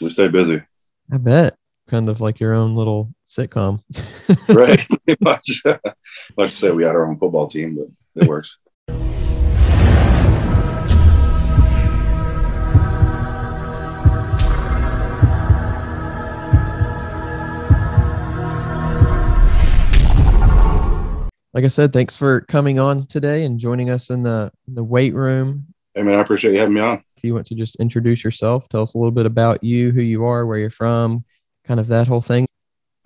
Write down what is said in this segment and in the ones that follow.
we stay busy. I bet. Kind of like your own little sitcom. Right. Pretty much. Like to say we had our own football team, but it works. Like I said, thanks for coming on today and joining us in the weight room. Hey, man, I appreciate you having me on. If you want to just introduce yourself, tell us a little bit about you, who you are, where you're from, kind of that whole thing.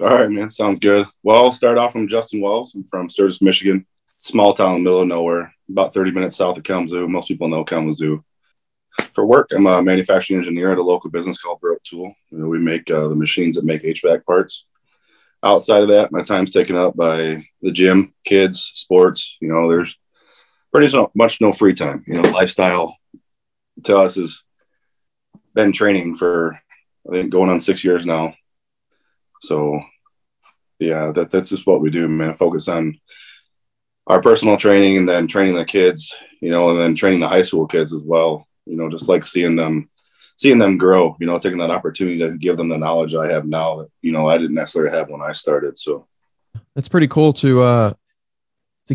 All right, man. Sounds good. Well, I'll start off. I'm Justin Wells. I'm from Sturgis, Michigan. Small town in the middle of nowhere, about 30 minutes south of Kalamazoo. Most people know Kalamazoo. For work, I'm a manufacturing engineer at a local business called Broke Tool. We make the machines that make HVAC parts. Outside of that, my time's taken up by the gym, kids, sports. There's pretty much no free time. Lifestyle to us has been training for, I think, going on 6 years now. So, yeah, that's just what we do, man. Focus on our personal training and then training the kids, and then training the high school kids as well. Just like seeing them grow, taking that opportunity to give them the knowledge I have now that, I didn't necessarily have when I started. So it's pretty cool to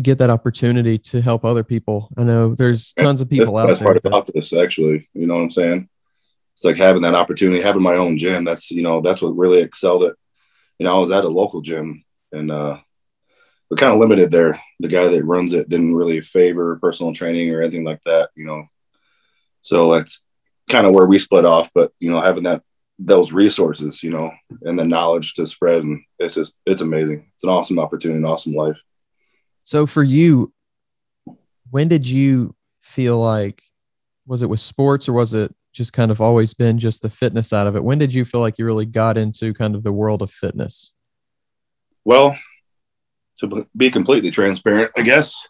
get that opportunity to help other people. I know there's tons of people out there. That's part of this, actually. You know what I'm saying? It's like having that opportunity, having my own gym. That's what really excelled it. I was at a local gym and we're kind of limited there. The guy that runs it didn't really favor personal training or anything like that, So that's kind of where we split off, but having those resources, and the knowledge to spread, and it's amazing. It's an awesome opportunity, an awesome life. So for you, when did you feel like, was it with sports or was it just kind of always been just the fitness side of it? When did you feel like you really got into kind of the world of fitness? Well, to be completely transparent, I guess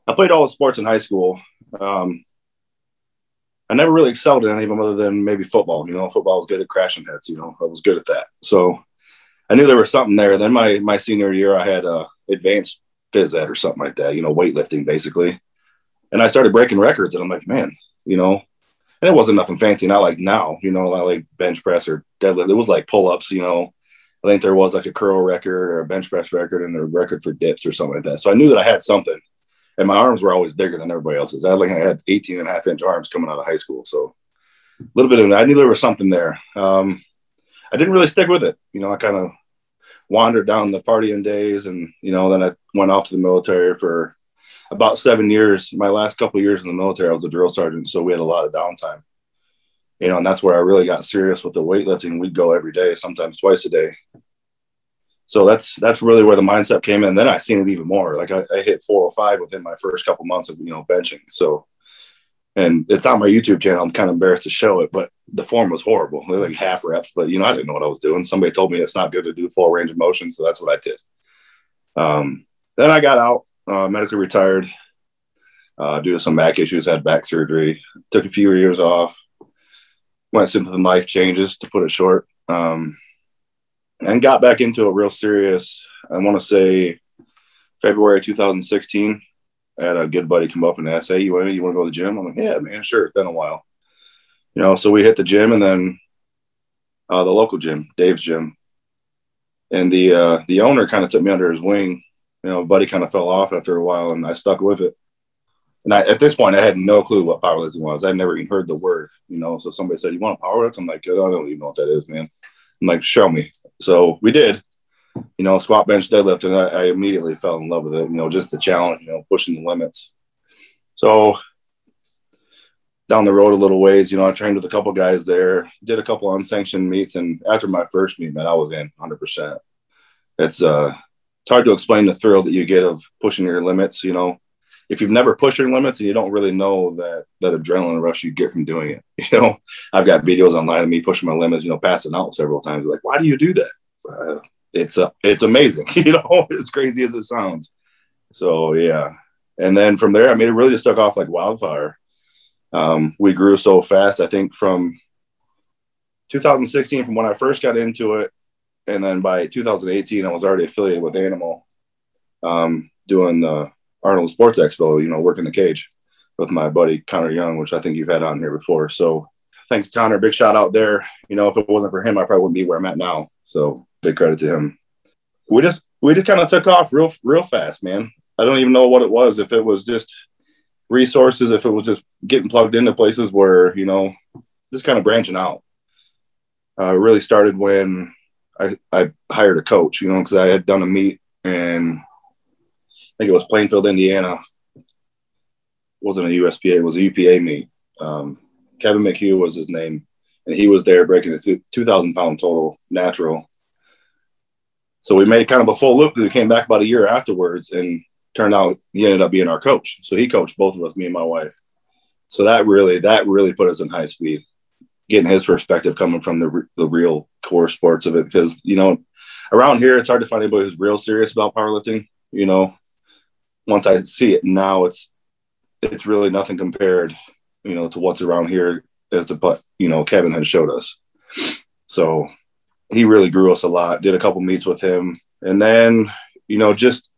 I played all the sports in high school. I never really excelled in any of them other than maybe football. Football was good at crashing heads. I was good at that. So I knew there was something there. Then my senior year, I had advanced phys ed or something like that, weightlifting basically. And I started breaking records and I'm like, man, and it wasn't nothing fancy. Not like now, not like bench press or deadlift. It was like pull-ups, I think there was like a curl record or a bench press record and a record for dips or something like that. So I knew that I had something. And my arms were always bigger than everybody else's. I had 18.5-inch arms coming out of high school. So a little bit of I knew there was something there. I didn't really stick with it. I kind of wandered down the partying days and, then I went off to the military for about 7 years. My last couple of years in the military, I was a drill sergeant. So we had a lot of downtime, and that's where I really got serious with the weightlifting. We'd go every day, sometimes twice a day. So that's really where the mindset came in. And then I seen it even more. Like I hit 405 within my first couple months of, benching. So, and it's on my YouTube channel. I'm kind of embarrassed to show it, but the form was horrible. Like half reps, but I didn't know what I was doing. Somebody told me it's not good to do full range of motion. So that's what I did. Then I got out, medically retired, due to some back issues, had back surgery, took a few years off, went through some life changes, to put it short. And got back into it real serious. I want to say February 2016. I had a good buddy come up and ask, "Hey, you want to go to the gym?" I'm like, "Yeah, man, sure. It's been a while." So we hit the gym, and then the local gym, Dave's gym. And the owner kind of took me under his wing. Buddy kind of fell off after a while, and I stuck with it. And at this point, I had no clue what powerlifting was. I'd never even heard the word, So somebody said, "You want to powerlift?" I'm like, "I don't even know what that is, man." I'm like, "Show me." So we did, squat, bench, deadlift. And I immediately fell in love with it, just the challenge, pushing the limits. So down the road a little ways, I trained with a couple guys there, did a couple unsanctioned meets. And after my first meet, man, I was in 100%. It's hard to explain the thrill that you get of pushing your limits. If you've never pushed your limits and you don't really know that adrenaline rush you get from doing it, I've got videos online of me pushing my limits, passing out several times. Like, why do you do that? It's amazing, as crazy as it sounds. So yeah. And then from there, I mean, it really just took off like wildfire. We grew so fast. I think from 2016, from when I first got into it, and then by 2018, I was already affiliated with Animal, doing the Arnold Sports Expo, working the cage with my buddy Connor Young, which I think you've had on here before. So thanks Connor, big shout out there. You know, if it wasn't for him, I probably wouldn't be where I'm at now. So big credit to him. We just kind of took off real fast, man. I don't even know what it was. If it was just resources, if it was just getting plugged into places where, you know, just kind of branching out. Really started when I hired a coach, you know, because I had done a meet in, I think it was Plainfield, Indiana. It wasn't a USPA, it was a UPA meet. Kevin McHugh was his name, and he was there breaking a 2,000-pound total natural. So we made kind of a full loop. We came back about a year afterwards, and turned out he ended up being our coach. So he coached both of us, me and my wife. So that really put us in high speed, getting his perspective coming from the real core sports of it. Because, you know, around here, it's hard to find anybody who's real serious about powerlifting. You know, once I see it now, it's really nothing compared, you know, to what's around here as to what, you know, Kevin had showed us. So he really grew us a lot, did a couple meets with him. And then, you know, just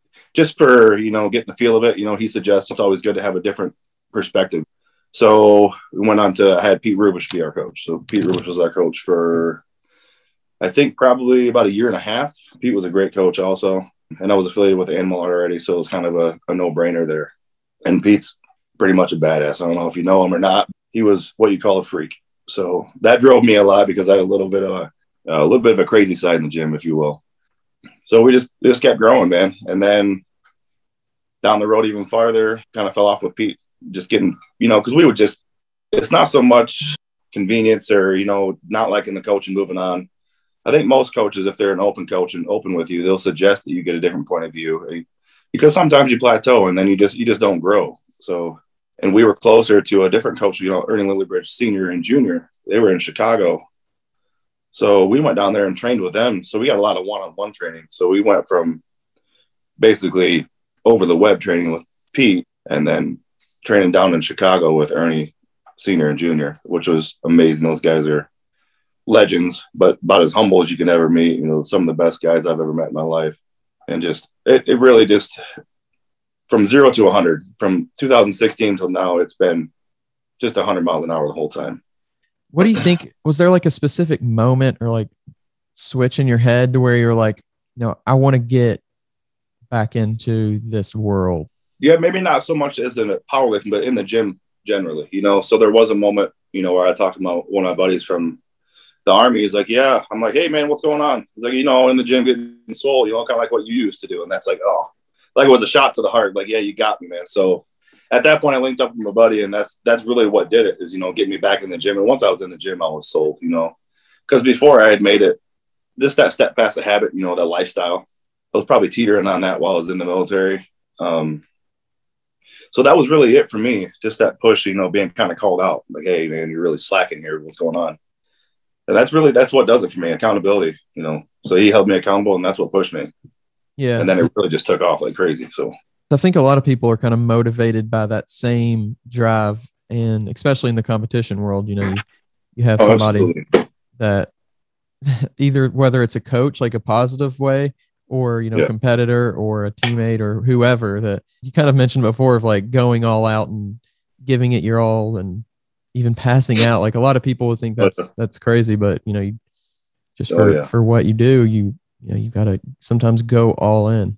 for, you know, getting the feel of it, you know, he suggests it's always good to have a different perspective. So we went on to, I had Pete Rubish be our coach. So Pete Rubish was our coach for, I think, probably about a year and a half. Pete was a great coach also. And I was affiliated with Animal already. So it was kind of a no-brainer there. And Pete's pretty much a badass. I don't know if you know him or not. He was what you call a freak. So that drove me a lot because I had a little bit of a crazy side in the gym, if you will. So we just kept growing, man. And then down the road even farther, kind of fell off with Pete, just getting, you know, because we would just, it's not so much convenience or, you know, not liking the coach and moving on. I think most coaches, if they're an open coach and open with you, they'll suggest that you get a different point of view, because sometimes you plateau and then you just don't grow. So, and we were closer to a different coach, you know, Ernie Lillybridge Sr. and Jr. They were in Chicago. So we went down there and trained with them. So we got a lot of one-on-one training. So we went from basically over the web training with Pete and then training down in Chicago with Ernie Sr. and Jr., which was amazing. Those guys are legends, but about as humble as you can ever meet. You know, some of the best guys I've ever met in my life. And just, it really just, from 0 to 100, from 2016 till now, it's been just 100 miles an hour the whole time. What do you think? Was there like a specific moment or like switch in your head to where you're like, you know, I want to get back into this world? Yeah, maybe not so much as in the powerlifting, but in the gym generally, you know. So there was a moment, you know, where I talked about one of my buddies from the Army. He's like, yeah. I'm like, hey, man, what's going on? He's like, you know, in the gym getting swole, you know, kind of like what you used to do. And that's like, oh, like with a shot to the heart, like, yeah, you got me, man. So at that point, I linked up with my buddy, and that's really what did it, is, you know, get me back in the gym. And once I was in the gym, I was sold, you know, because before I had made it, just that step past the habit, you know, that lifestyle. I was probably teetering on that while I was in the military. So that was really it for me. Just that push, you know, being kind of called out, like, hey, man, you're really slacking here. What's going on? And that's what does it for me. Accountability, you know. So he held me accountable, and that's what pushed me. Yeah. And then it really just took off like crazy. So I think a lot of people are kind of motivated by that same drive, and especially in the competition world, you know, you have somebody absolutely. That either, whether it's a coach, like a positive way, or, you know, competitor or a teammate or whoever, that you kind of mentioned before, of like going all out and giving it your all and even passing out. Like a lot of people would think that's crazy, but, you know, you just for what you do, you got to sometimes go all in.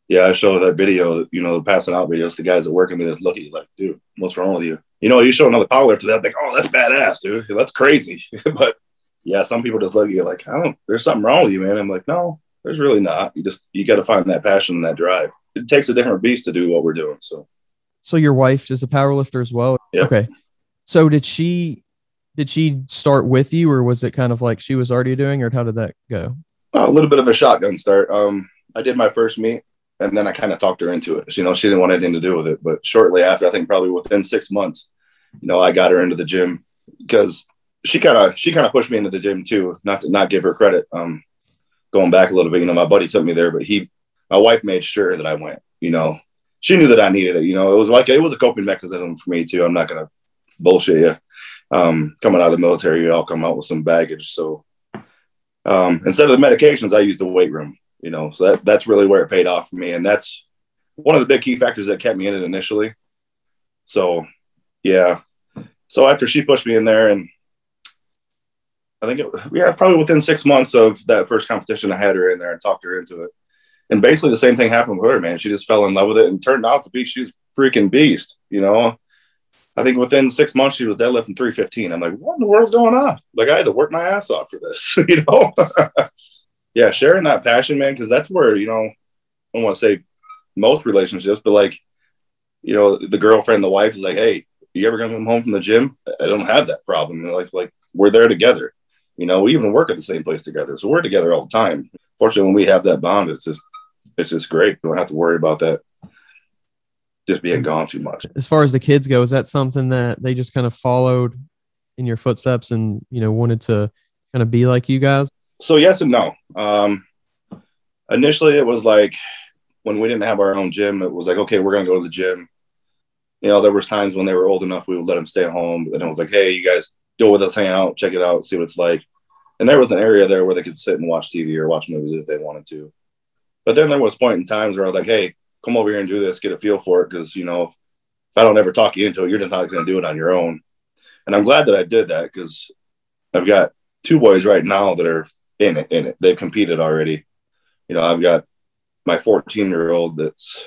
Yeah, I showed that video, you know, the passing out videos, the guys that work and they just look at you like, dude, what's wrong with you? You know, you show another powerlifter, they'll think, oh, that's badass, dude. That's crazy. But yeah, some people just look at you like, there's something wrong with you, man. I'm like, no, there's really not. You got to find that passion and that drive. It takes a different beast to do what we're doing. So your wife is a powerlifter as well? Yeah. Okay. So did she start with you, or was it kind of like she was already doing, or how did that go? A little bit of a shotgun start. I did my first meet, and then I kind of talked her into it. You know, she didn't want anything to do with it. But shortly after, I think probably within 6 months, you know, I got her into the gym, because she kind of pushed me into the gym too. Not to not give her credit. Going back a little bit, you know, my buddy took me there, but my wife made sure that I went. You know, she knew that I needed it. You know, it was a coping mechanism for me too. I'm not gonna bullshit you. Coming out of the military, you all come out with some baggage. So instead of the medications, I used the weight room. You know, so that's really where it paid off for me, and that's one of the big key factors that kept me in it initially. So yeah, so after she pushed me in there, and I think yeah, probably within 6 months of that first competition, I had her in there and talked her into it. And basically the same thing happened with her, man. She just fell in love with it and turned out to be, she's freaking beast, you know. I think within 6 months she was deadlifting 315. I'm like, what in the world's going on? Like, I had to work my ass off for this, you know. Yeah, sharing that passion, man, because that's where, you know, I don't want to say most relationships, but like, you know, the girlfriend, the wife is like, hey, you ever gonna come home from the gym? I don't have that problem. You know, like we're there together. You know, we even work at the same place together, so we're together all the time. Fortunately, when we have that bond, it's just great. We don't have to worry about that just being gone too much. As far as the kids go, is that something that they just kind of followed in your footsteps and, you know, wanted to kind of be like you guys? So yes and no. Initially, it was like when we didn't have our own gym, it was like, okay, we're gonna go to the gym. You know, there was times when they were old enough, we would let them stay home. But then it was like, hey, you guys go with us, hang out, check it out, see what it's like. And there was an area there where they could sit and watch TV or watch movies if they wanted to. But then there was point in times where I was like, hey, come over here and do this, get a feel for it. Because, you know, if I don't ever talk you into it, you're just not going to do it on your own. And I'm glad that I did that because I've got 2 boys right now that are in it. They've competed already. You know, I've got my 14-year-old that's,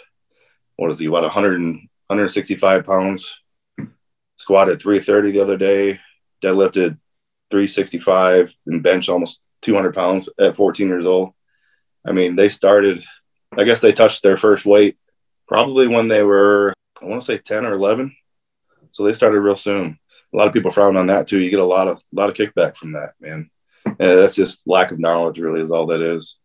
what is he, about 165 pounds, squatted 330 the other day, deadlifted 365 and bench almost 200 pounds at 14 years old. I mean, they started, I guess they touched their first weight probably when they were, I want to say 10 or 11. So they started real soon. A lot of people frown on that too. You get a lot of kickback from that, man. And that's just lack of knowledge really is all that is.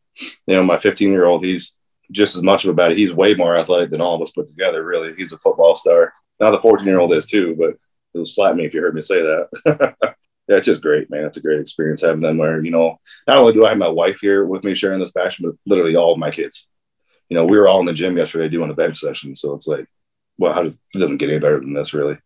You know, my 15-year-old, he's just as much of a baddie. He's way more athletic than all of us put together, really. He's a football star. Now the 14-year-old is too, but it was slap me if you heard me say that. Yeah, it's just great, man. It's a great experience having them where, you know, not only do I have my wife here with me sharing this passion, but literally all of my kids. You know, we were all in the gym yesterday doing a bench session. So it's like, well, it doesn't get any better than this, really.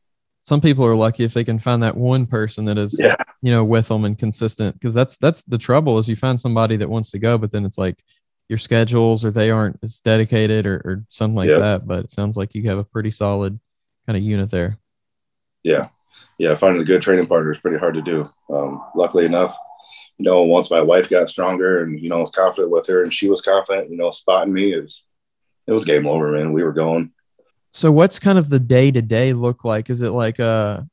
Some people are lucky if they can find that one person that is, you know, with them and consistent. Because that's the trouble is you find somebody that wants to go, but then it's like your schedules or they aren't as dedicated or something like that. But it sounds like you have a pretty solid kind of unit there. Yeah, finding a good training partner is pretty hard to do. Luckily enough, you know, once my wife got stronger and, you know, I was confident with her and she was confident, you know, spotting me, it was game over, man. We were going. So what's kind of the day-to-day look like? Is it like, you know,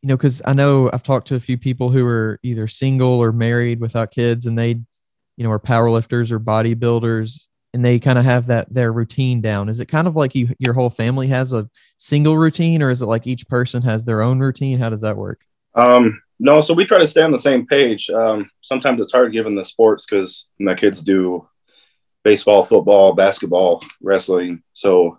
because I know I've talked to a few people who are either single or married without kids and they, you know, are powerlifters or bodybuilders and they kind of have their routine down. Is it kind of like your whole family has a single routine or is it like each person has their own routine? How does that work? No, so we try to stay on the same page. Sometimes it's hard given the sports because my kids do baseball, football, basketball, wrestling. So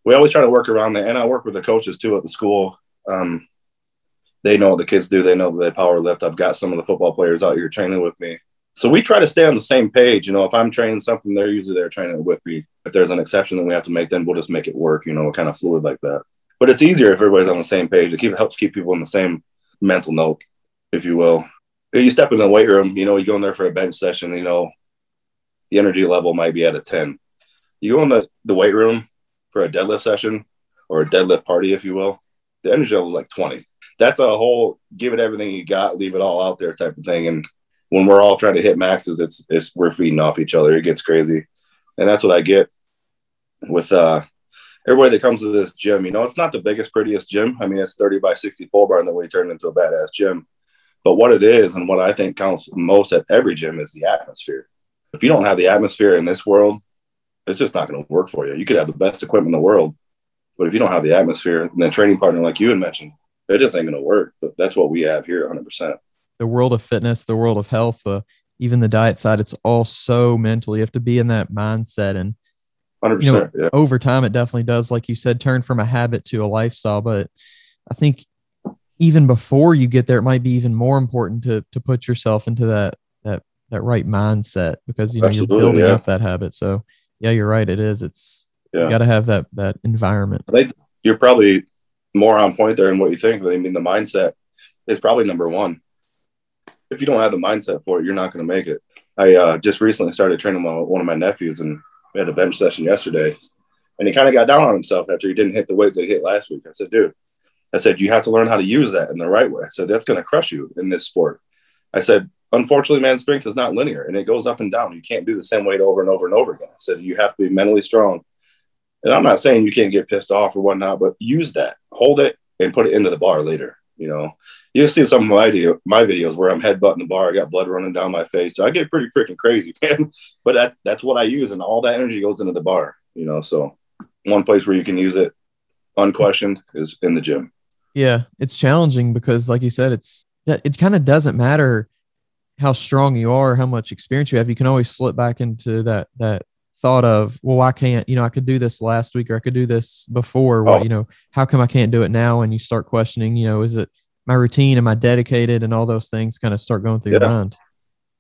we always try to work around that. And I work with the coaches too at the school. They know what the kids do. They know that they power lift. I've got some of the football players out here training with me. So we try to stay on the same page. You know, if I'm training something, they're usually there training it with me. If there's an exception that we have to make, then we'll just make it work, you know, kind of fluid like that. But it's easier if everybody's on the same page. It helps keep people in the same mental note, if you will. You step in the weight room, you know, you go in there for a bench session, you know, the energy level might be at a 10. You go in the weight room for a deadlift session or a deadlift party, if you will, the energy level is like 20. That's a whole give it everything you got, leave it all out there type of thing. And when we're all trying to hit maxes, it's we're feeding off each other. It gets crazy. And that's what I get with everybody that comes to this gym. You know, it's not the biggest, prettiest gym. I mean, it's 30 by 60 pole barn that we turned into a badass gym. But what it is and what I think counts most at every gym is the atmosphere. If you don't have the atmosphere in this world, it's just not going to work for you. You could have the best equipment in the world, but if you don't have the atmosphere and the training partner like you had mentioned, it just ain't going to work. But that's what we have here 100%. The world of fitness, the world of health, even the diet side, it's all so mental. You have to be in that mindset. And 100%, you know, over time, it definitely does, like you said, turn from a habit to a lifestyle. But I think even before you get there, it might be even more important to put yourself into that right mindset because, you know, you're building up that habit. So yeah, you're right. It is. You got to have that environment. I think you're probably more on point there in what you think. I mean, the mindset is probably number one. If you don't have the mindset for it, you're not going to make it. I just recently started training one of my nephews, and we had a bench session yesterday, and he kind of got down on himself after he didn't hit the weight that he hit last week. I said, dude, you have to learn how to use that in the right way. I said, that's going to crush you in this sport. I said, unfortunately, man, strength is not linear and it goes up and down. You can't do the same weight over and over and over again. I said, you have to be mentally strong. And I'm not saying you can't get pissed off or whatnot, but use that, hold it and put it into the bar later. You know, you see some of my videos where I'm headbutting the bar. I got blood running down my face. So I get pretty freaking crazy, man. But that's what I use. And all that energy goes into the bar, you know. So one place where you can use it unquestioned is in the gym. Yeah. It's challenging because like you said, it kind of doesn't matter how strong you are, how much experience you have. You can always slip back into that thought of, well, I can't, you know, I could do this last week or I could do this before. What, you know, how come I can't do it now? And you start questioning, you know, is it my routine? Am I dedicated? And all those things kind of start going through your mind.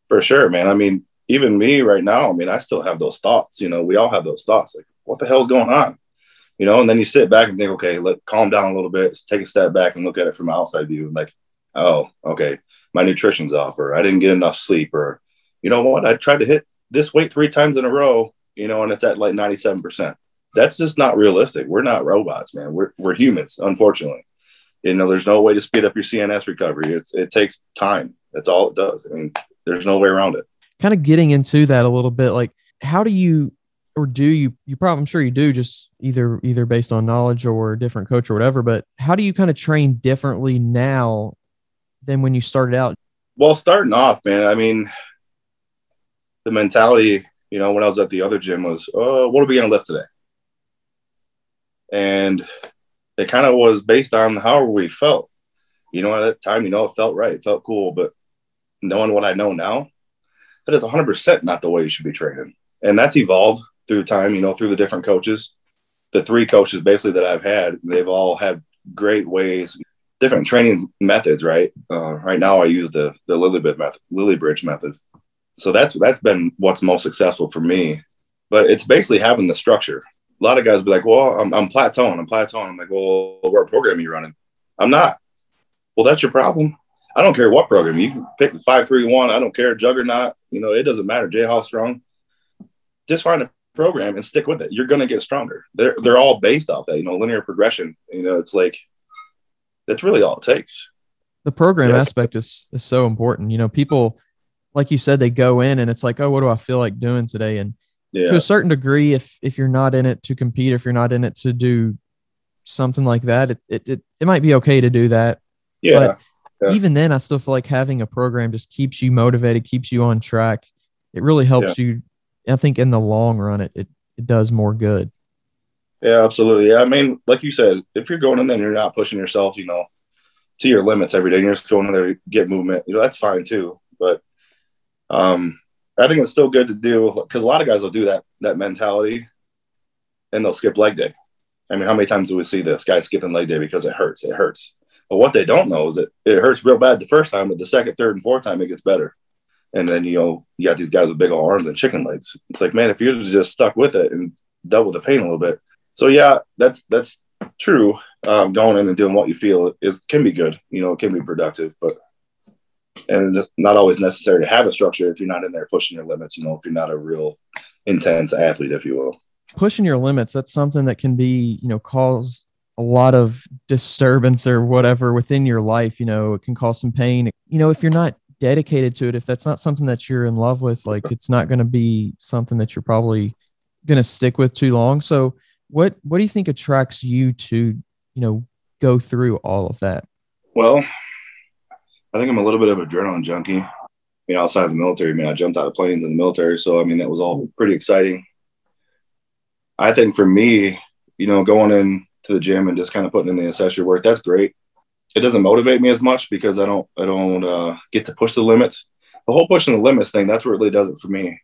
For sure, man. I mean, even me right now, I mean, I still have those thoughts, you know, we all have those thoughts like, what the hell's going on? You know, and then you sit back and think, okay, calm down a little bit, take a step back and look at it from an outside view. Like, oh, okay, my nutrition's off, or I didn't get enough sleep, or, you know what, I tried to hit this weight 3 times in a row, you know, and it's at like 97%. That's just not realistic. We're not robots, man. We're humans, unfortunately. You know, there's no way to speed up your CNS recovery. It takes time. That's all it does. I mean, there's no way around it. Kind of getting into that a little bit, like, how do you, or do you probably, I'm sure you do, just either based on knowledge or a different coach or whatever, but how do you kind of train differently now than when you started out? Well, starting off, man, I mean, the mentality, you know, when I was at the other gym was, oh, what are we going to lift today? And it kind of was based on however we felt. You know, at that time, you know, it felt right. It felt cool. But knowing what I know now, that is 100% not the way you should be training. And that's evolved through time, you know, through the different coaches. The 3 coaches basically that I've had, they've all had great ways, different training methods, right? Right now I use the Lily Bridge method. So that's been what's most successful for me. But it's basically having the structure. A lot of guys be like, well, I'm plateauing. I'm like, well, what program are you running? I'm not. Well, that's your problem. I don't care what program. You can pick the 5-3-1. I don't care. Juggernaut. You know, it doesn't matter. J-Hall Strong. Just find a program and stick with it. You're going to get stronger. They're all based off that, you know, linear progression. You know, it's like, that's really all it takes. The program aspect is so important. You know, people, like you said, they go in and it's like, oh, what do I feel like doing today? And to a certain degree, if you're not in it to compete, if you're not in it to do something like that, it might be okay to do that. Yeah. But even then, I still feel like having a program just keeps you motivated, keeps you on track. It really helps you. I think in the long run, it does more good. Yeah, absolutely. Yeah, I mean, like you said, if you're going in there and you're not pushing yourself, you know, to your limits every day, and you're just going in there to get movement, you know, that's fine too. But I think it's still good to do, because a lot of guys will do that mentality and they'll skip leg day. I mean, how many times do we see this guy skipping leg day because it hurts? It hurts. But what they don't know is that it hurts real bad the first time, but the second, third, and fourth time it gets better. And then, you know, you got these guys with big old arms and chicken legs. It's like, man, if you'd just stuck with it and dealt with the pain a little bit. So yeah, that's true. Going in and doing what you feel can be good. You know, it can be productive, and it's not always necessary to have a structure if you're not in there pushing your limits, you know, if you're not a real intense athlete, if you will. Pushing your limits, that's something that can be, you know, cause a lot of disturbance or whatever within your life. You know, it can cause some pain. You know, if you're not dedicated to it, if that's not something that you're in love with, like, it's not going to be something that you're probably going to stick with too long. So what do you think attracts you to, you know, go through all of that? Well, I think I'm a little bit of an adrenaline junkie. I mean, outside of the military, I mean, I jumped out of planes in the military. So, I mean, that was all pretty exciting. I think for me, you know, going into the gym and just kind of putting in the accessory work, that's great. It doesn't motivate me as much because I don't get to push the limits. The whole pushing the limits thing, that's what really does it for me.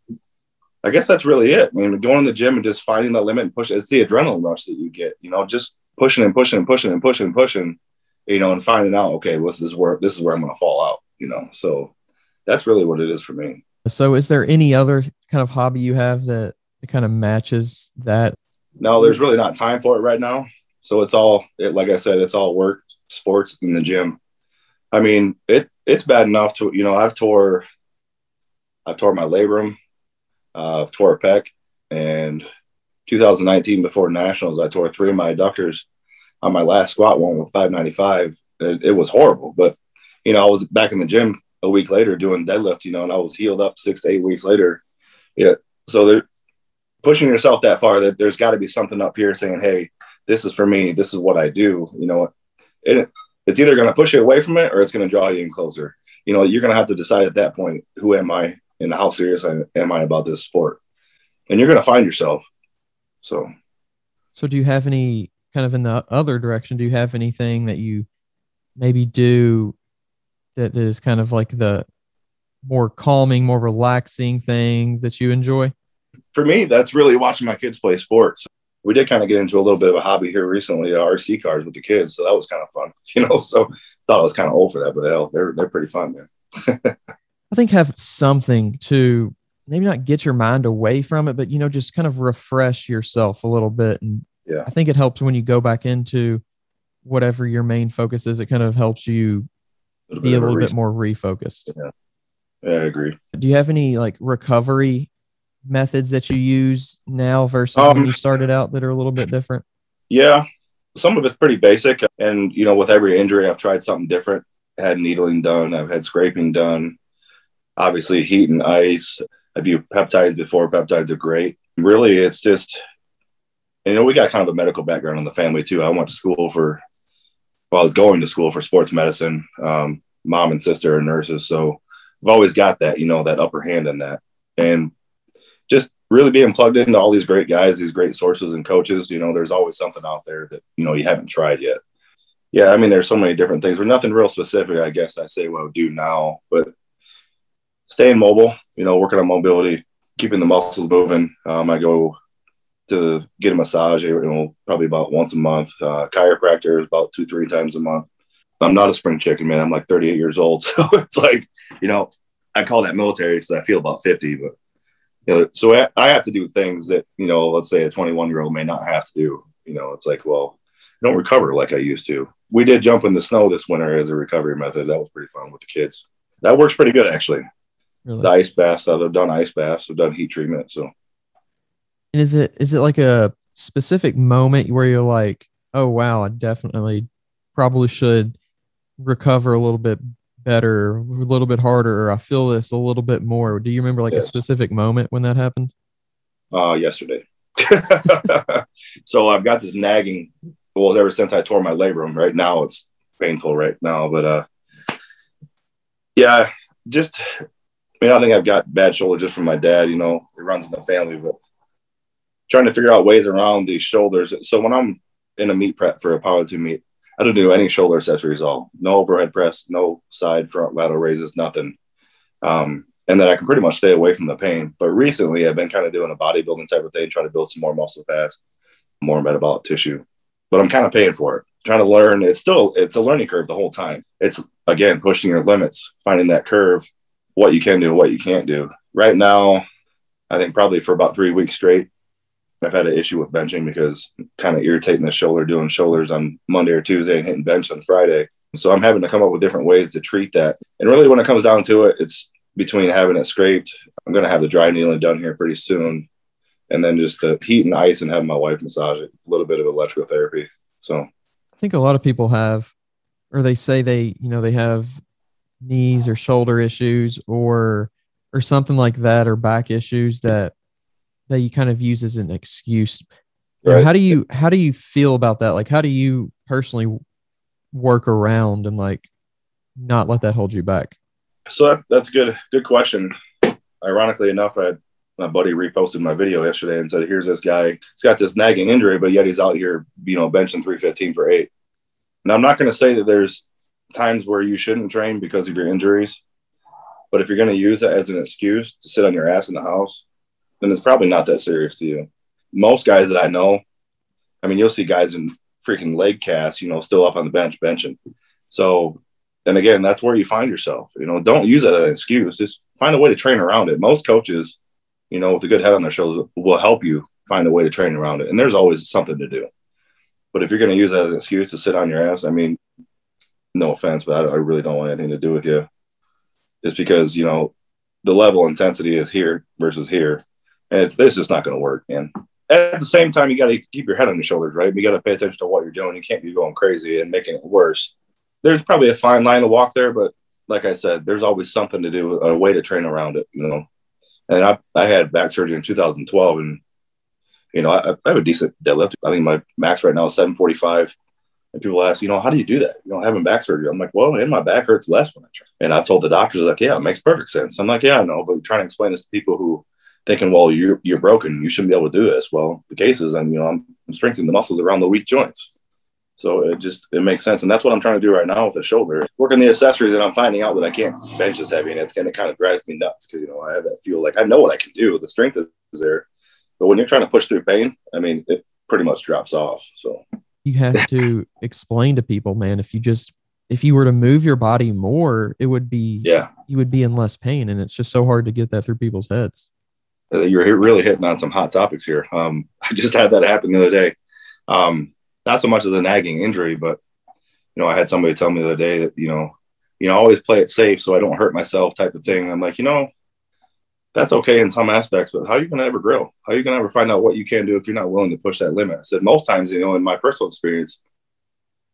I guess that's really it. I mean, going to the gym and just finding that limit and pushing, it's the adrenaline rush that you get, you know, just pushing and pushing and pushing and pushing and pushing, you know, and finding out, okay, this is where I'm going to fall out, you know? So that's really what it is for me. So is there any other kind of hobby you have that kind of matches that? No, there's really not time for it right now. So like I said, it's all work, sports, in the gym. I mean, it's bad enough to, you know, I've tore my labrum, I've tore a pec, and 2019 before nationals, I tore 3 of my adductors on my last squat one with 595. It was horrible, but you know, I was back in the gym a week later doing deadlift, you know, and I was healed up 6 to 8 weeks later. Yeah. So they're pushing yourself that far that there's got to be something up here saying, hey, this is for me. This is what I do. You know, it's either going to push you away from it or it's going to draw you in closer. You know, you're going to have to decide at that point, who am I and how serious am I about this sport? And you're going to find yourself. So do you have any kind of in the other direction? Do you have anything that you maybe do that is kind of like the more calming, more relaxing things that you enjoy? For me, that's really watching my kids play sports. We did kind of get into a little bit of a hobby here recently, RC cars with the kids. So that was kind of fun, you know, so thought I was kind of old for that, but hell, they're pretty fun, man. I think have something to maybe not get your mind away from it, but, you know, just kind of refresh yourself a little bit. And yeah, I think it helps when you go back into whatever your main focus is. It kind of helps you be a little bit more refocused. Yeah, I agree. Do you have any like recovery methods that you use now versus when you started out that are a little bit different? Yeah, some of it's pretty basic. And, you know, with every injury, I've tried something different. I had needling done. I've had scraping done. Obviously, heat and ice. I've used peptides before. Peptides are great. Really, it's just, you know, we got kind of a medical background in the family, too. I went to school I was going to school for sports medicine. Mom and sister are nurses. So I've always got that, you know, that upper hand in that. And just really being plugged into all these great guys, these great sources and coaches, you know, there's always something out there that, you know, you haven't tried yet. Yeah, I mean, there's so many different things. There's nothing real specific, I guess I say what I would do now, but staying mobile, you know, working on mobility, keeping the muscles moving. I go to get a massage, you know, probably about once a month. Chiropractor is about 2-3 times a month. I'm not a spring chicken, man. I'm like 38 years old. So it's like, you know, I call that military because I feel about 50, but you know, so I have to do things that, you know, let's say a 21-year-old may not have to do. You know, it's like, well, I don't recover like I used to. We did jump in the snow this winter as a recovery method. That was pretty fun with the kids. That works pretty good, actually. Really? The ice baths, I've done ice baths, I've done heat treatment. So, and is it like a specific moment where you're like, oh wow, I definitely probably should recover a little bit better, a little bit harder, or I feel this a little bit more? Do you remember like a specific moment when that happened? Yesterday. So I've got this nagging, well, ever since I tore my labrum. Right now it's painful right now, but yeah, just, I mean, I think I've got bad shoulder just from my dad, you know, it runs in the family, but trying to figure out ways around these shoulders. So when I'm in a meet prep for a powerlifting meet, I don't do any shoulder accessories at all. No overhead press, no side, front, lateral raises, nothing. And then I can pretty much stay away from the pain. But recently I've been kind of doing a bodybuilding type of thing, trying to build some more muscle mass, more metabolic tissue. But I'm kind of paying for it, trying to learn. It's a learning curve the whole time. It's, again, pushing your limits, finding that curve, what you can do, what you can't do. Right now, I think probably for about 3 weeks straight, I've had an issue with benching because I'm kind of irritating the shoulder, doing shoulders on Monday or Tuesday and hitting bench on Friday. So I'm having to come up with different ways to treat that. And really when it comes down to it, it's between having it scraped. I'm going to have the dry needling done here pretty soon. And then just the heat and ice and having my wife massage it, a little bit of electrical therapy. So I think a lot of people have, or they say they have knees or shoulder issues or something like that, or back issues that you kind of use as an excuse. Right. How do you feel about that? Like, how do you personally work around and like not let that hold you back? So that's good question. Ironically enough, my buddy reposted my video yesterday and said, here's this guy. He's got this nagging injury, but yet he's out here, you know, benching 315 for 8. Now, I'm not going to say that there's times where you shouldn't train because of your injuries, but if you're going to use that as an excuse to sit on your ass in the house, then it's probably not that serious to you. Most guys that I know, I mean, you'll see guys in freaking leg casts, you know, still up on the bench benching. So, and again, that's where you find yourself. You know, don't use it as an excuse. Just find a way to train around it. Most coaches, you know, with a good head on their shoulders, will help you find a way to train around it. And there's always something to do. But if you're going to use that as an excuse to sit on your ass, I mean, no offense, but I really don't want anything to do with you. Just because, you know, the level of intensity is here versus here. And it's just not going to work, man. At the same time, you got to keep your head on your shoulders, right? You got to pay attention to what you're doing. You can't be going crazy and making it worse. There's probably a fine line to walk there, but like I said, there's always something to do, a way to train around it, you know. And I had back surgery in 2012, and you know, I have a decent deadlift. I think my max right now is 745. And people ask, you know, how do you do that? You know, having back surgery. I'm like, well, man, my back hurts less when I train. And I've told the doctors, like, yeah, it makes perfect sense. I'm like, yeah, I know, but trying to explain this to people who thinking, well, you're broken, you shouldn't be able to do this. Well, the case is, I'm strengthening the muscles around the weak joints. So it makes sense. And that's what I'm trying to do right now with the shoulder. Working the accessories, and I'm finding out that I can't bench as heavy. And it kind of drives me nuts because, you know, I have that feel like I know what I can do. The strength is there. But when you're trying to push through pain, I mean, it pretty much drops off. So You have to explain to people, man, if you were to move your body more, it would be, you would be in less pain. And it's just so hard to get that through people's heads. You're really hitting on some hot topics here. I just had that happen the other day. Not so much as a nagging injury, but, you know, I had somebody tell me the other day that, you know, always play it safe so I don't hurt myself type of thing. I'm like, you know, that's okay in some aspects, but how are you going to ever grow? How are you going to ever find out what you can do if you're not willing to push that limit? I said, most times, you know, in my personal experience,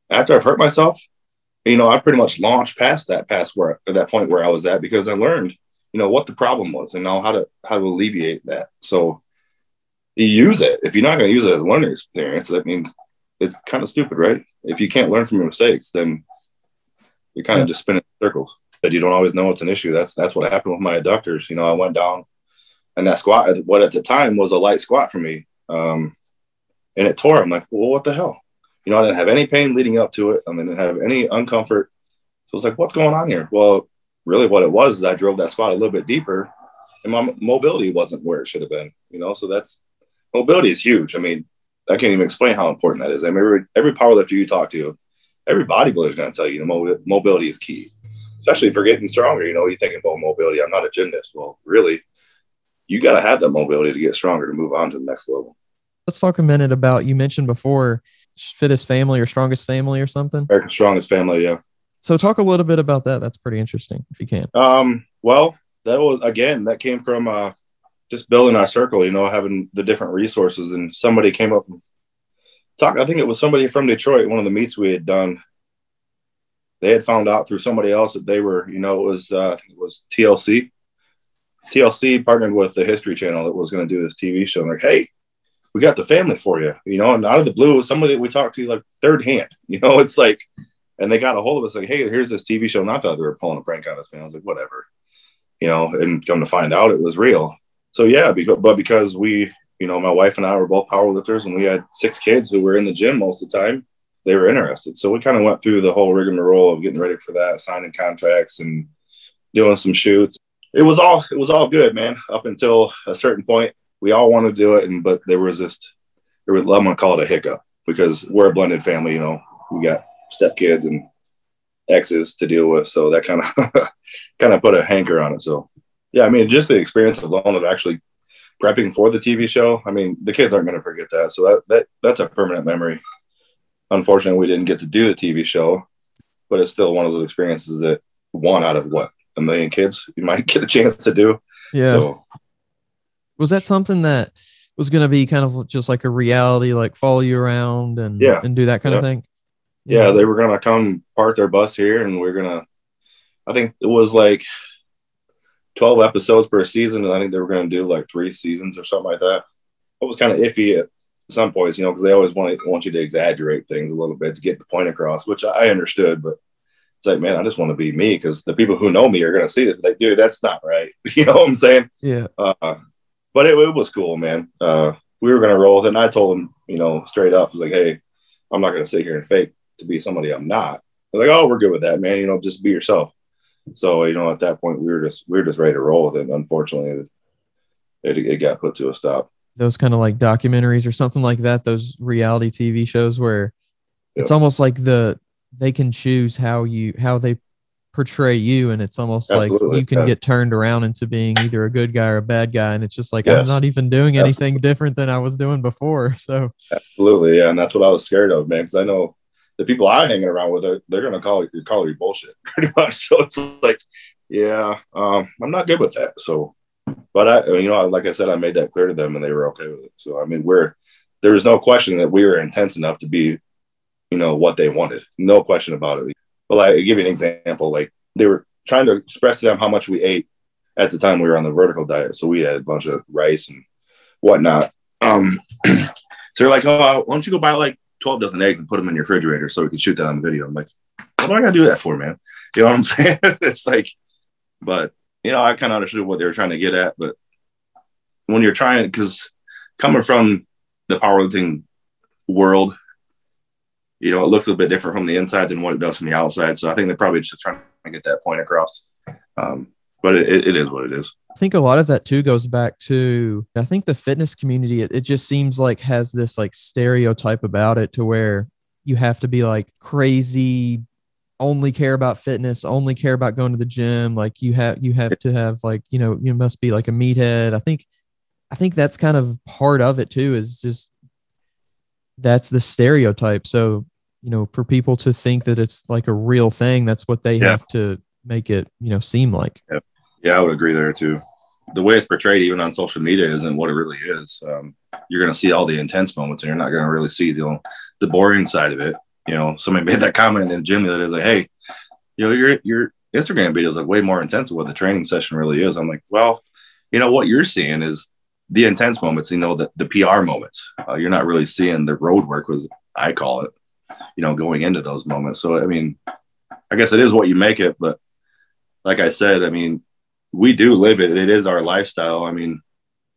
after I've hurt myself, you know, I pretty much launched past that point where I was at, because I learned, you know, what the problem was and now how to alleviate that. So you use it. If you're not going to use it as a learning experience, I mean, it's kind of stupid, right? If you can't learn from your mistakes, then you're kind of just spinning in circles. That you don't always know it's an issue. That's what happened with my adductors. You know, I went down, and that squat, what at the time was a light squat for me, and it tore. I'm like, well, what the hell? You know, I didn't have any pain leading up to it. I didn't have any uncomfort. So it's like, what's going on here? Well, really what it was is I drove that squat a little bit deeper, and my mobility wasn't where it should have been. You know, so mobility is huge. I mean, I can't even explain how important that is. I mean, every powerlifter you talk to, every bodybuilder is going to tell you, mobility is key. Especially for getting stronger. You know, you think about mobility. I'm not a gymnast. Well, really, you got to have that mobility to get stronger to move on to the next level. Let's talk a minute about, you mentioned before, fittest family or strongest family or something. America's Strongest Family, yeah. So talk a little bit about that. That's pretty interesting, if you can. Well, that came from just building our circle, you know, having the different resources. And somebody came up and talked. I think it was somebody from Detroit, one of the meets we had done. They had found out through somebody else that they were, you know, it was TLC. TLC partnered with the History Channel that was going to do this TV show. I'm like, hey, we got the family for you, you know, and out of the blue, somebody that we talked to like third hand, you know, it's like, and they got a hold of us like, hey, here's this TV show. Not that they were pulling a prank on us, man. I was like, whatever, you know, and come to find out it was real. So yeah, because we, you know, my wife and I were both powerlifters, and we had 6 kids who were in the gym most of the time. They were interested. So we kind of went through the whole rigmarole of getting ready for that, signing contracts and doing some shoots. It was all good, man, up until a certain point. We all wanted to do it, but I'm going to call it a hiccup, because we're a blended family, you know. We got stepkids and exes to deal with, so that kind of put a hanker on it. So yeah, I mean, just the experience alone of actually prepping for the TV show, I mean, the kids aren't going to forget that. So that's a permanent memory. Unfortunately, we didn't get to do the TV show, but it's still one of those experiences that one out of a million kids you might get a chance to do. Yeah. So, was that something that was going to be kind of just like a reality, like follow you around and do that kind of thing? Yeah, they were going to come park their bus here, and I think it was like 12 episodes per season, and I think they were going to do like 3 seasons or something like that. It was kind of iffy at some points, you know, because they always want you to exaggerate things a little bit to get the point across, which I understood. But it's like, man, I just want to be me, because the people who know me are going to see this. Like, dude, that's not right. You know what I'm saying? Yeah. But it was cool, man. We were going to roll with it, and I told them, you know, straight up, I was like, hey, I'm not going to sit here and fake to be somebody I'm not. I was like, oh, we're good with that, man. You know, just be yourself. So, you know, at that point, we were just ready to roll with it. Unfortunately, it got put to a stop. Those kind of like documentaries or something like that, those reality TV shows where it's almost like they can choose how they portray you, and it's almost Absolutely. Like you can get turned around into being either a good guy or a bad guy, and it's just like I'm not even doing anything different than I was doing before. So Absolutely, yeah, and that's what I was scared of, man, because I know the people I'm hanging around with, they're going to call you bullshit pretty much. So it's like, yeah, I'm not good with that. So, but like I said, I made that clear to them, and they were okay with it. So I mean, there was no question that we were intense enough to be, you know, what they wanted. No question about it. But I'll give you an example. Like, they were trying to express to them how much we ate at the time we were on the vertical diet. So we had a bunch of rice and whatnot. So they're like, oh, why don't you go buy like 12 dozen eggs and put them in your refrigerator so we can shoot that on the video? I'm like, what do I gotta do that for, man? You know what I'm saying? It's like, but you know, I kind of understood what they were trying to get at. But when you're trying, because coming from the powerlifting world, you know, it looks a little bit different from the inside than what it does from the outside. So I think they're probably just trying to get that point across. But it is what it is. I think a lot of that too goes back to, I think the fitness community, it just seems like has this like stereotype about it to where you have to be like crazy, only care about fitness, only care about going to the gym. Like you have to have like, you know, you must be like a meathead. I think that's kind of part of it too, is just, that's the stereotype. So, you know, for people to think that it's like a real thing, that's what they have to make it, you know, seem like. Yeah, I would agree there too. The way it's portrayed, even on social media, isn't what it really is. You're going to see all the intense moments, and you're not going to really see the boring side of it. You know, somebody made that comment in the gym the other day, like, "Hey, you know, your Instagram videos are way more intense than what the training session really is." I'm like, well, you know, what you're seeing is the intense moments. You know, the PR moments. You're not really seeing the road work, as I call it. You know, going into those moments. So, I mean, I guess it is what you make it. But like I said, I mean, we do live it. It is our lifestyle. I mean,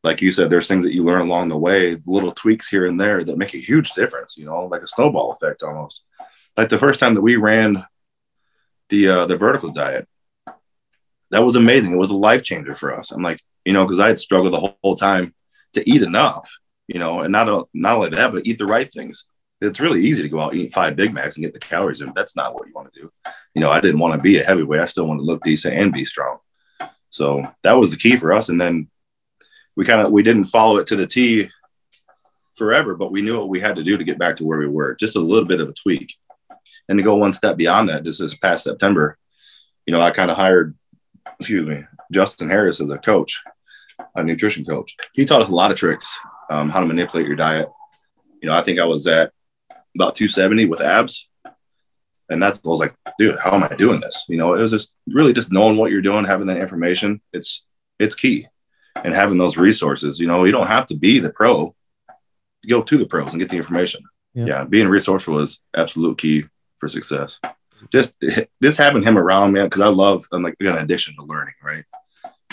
like you said, there's things that you learn along the way, little tweaks here and there that make a huge difference, you know, like a snowball effect almost. Like the first time that we ran the vertical diet, that was amazing. It was a life changer for us. I'm like, you know, because I had struggled the whole time to eat enough, you know, and not only that, but eat the right things. It's really easy to go out and eat 5 Big Macs and get the calories in. That's not what you want to do. You know, I didn't want to be a heavyweight. I still want to look decent and be strong. So that was the key for us. And then we didn't follow it to the T forever, but we knew what we had to do to get back to where we were, just a little bit of a tweak. And to go one step beyond that, just this past September, you know, I kind of hired, Justin Harris as a coach, a nutrition coach. He taught us a lot of tricks, how to manipulate your diet. You know, I think I was at about 270 with abs. And I was like, dude, how am I doing this? You know, it was just really just knowing what you're doing, having that information. It's key. And having those resources, you know, you don't have to be the pro. You go to the pros and get the information. Yeah. Being resourceful is absolute key for success. Just having him around, man, because I'm like, I got an addiction to learning, right?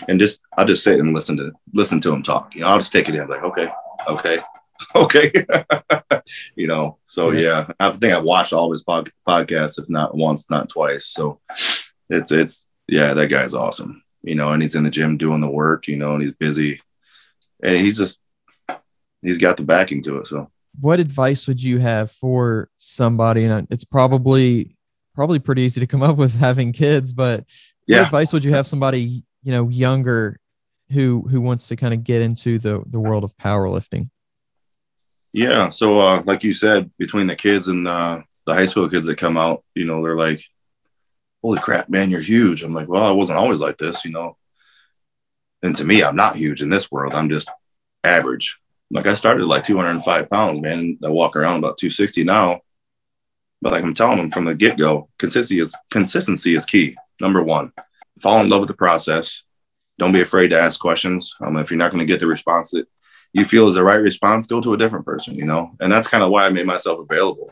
And I'll just sit and listen to him talk. You know, I'll just take it in like, okay. You know, so yeah, I think I've watched all of his podcasts, if not once, not twice. So it's that guy's awesome, you know, and he's in the gym doing the work, you know, and he's busy and he's got the backing to it. So what advice would you have for somebody? And it's probably pretty easy to come up with having kids, but what advice would you have somebody, you know, younger who wants to kind of get into the world of powerlifting? Yeah. So, like you said, between the kids and the high school kids that come out, you know, they're like, holy crap, man, you're huge. I'm like, well, I wasn't always like this, you know. And to me, I'm not huge in this world. I'm just average. Like I started like 205 pounds, man. I walk around about 260 now. But like I'm telling them from the get-go, consistency is key. Number one, fall in love with the process. Don't be afraid to ask questions. If you're not going to get the response that you feel is the right response, go to a different person, you know? And that's kind of why I made myself available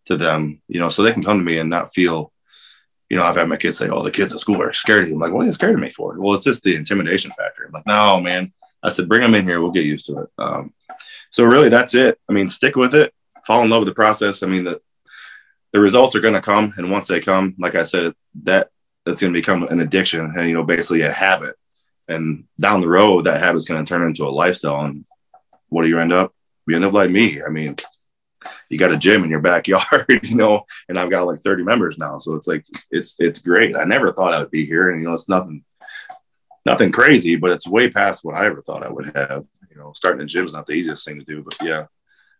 to them, you know, so they can come to me and not feel, you know, I've had my kids say, oh, the kids at school are scared of you. I'm like, what are you scared of me for? Well, it's just the intimidation factor. I'm like, no, man. I said, bring them in here. We'll get used to it. So really that's it. I mean, stick with it, fall in love with the process. I mean, the results are going to come. And once they come, like I said, that's going to become an addiction and, you know, basically a habit. And down the road, that habit's going to turn into a lifestyle. And what do you end up? You end up like me. I mean, you got a gym in your backyard, you know, and I've got like 30 members now. So it's like, it's great. I never thought I would be here. And, you know, it's nothing crazy, but it's way past what I ever thought I would have. You know, starting a gym is not the easiest thing to do, but yeah,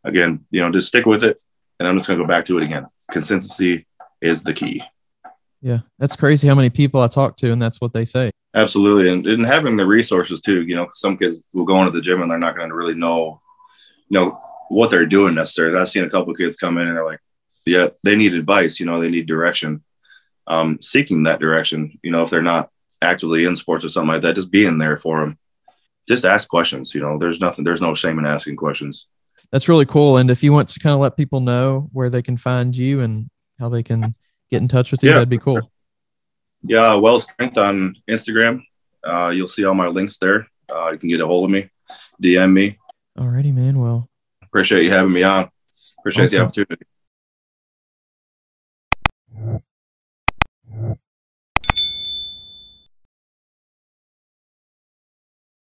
again, you know, just stick with it. And I'm just going to go back to it again. Consistency is the key. Yeah. That's crazy how many people I talk to, and that's what they say. Absolutely. And having the resources too, you know, some kids will go into the gym and they're not going to really know, you know, what they're doing necessarily. I've seen a couple of kids come in and they're like, yeah, they need advice, you know, they need direction. seeking that direction. You know, if they're not actively in sports or something like that, just being there for them. Just ask questions. You know, there's no shame in asking questions. That's really cool. And if you want to kind of let people know where they can find you and how they can get in touch with you, that'd be cool. Yeah, Well Strength on Instagram. You'll see all my links there. You can get a hold of me, DM me. Alrighty, man. Well, appreciate you having me on. Appreciate the opportunity.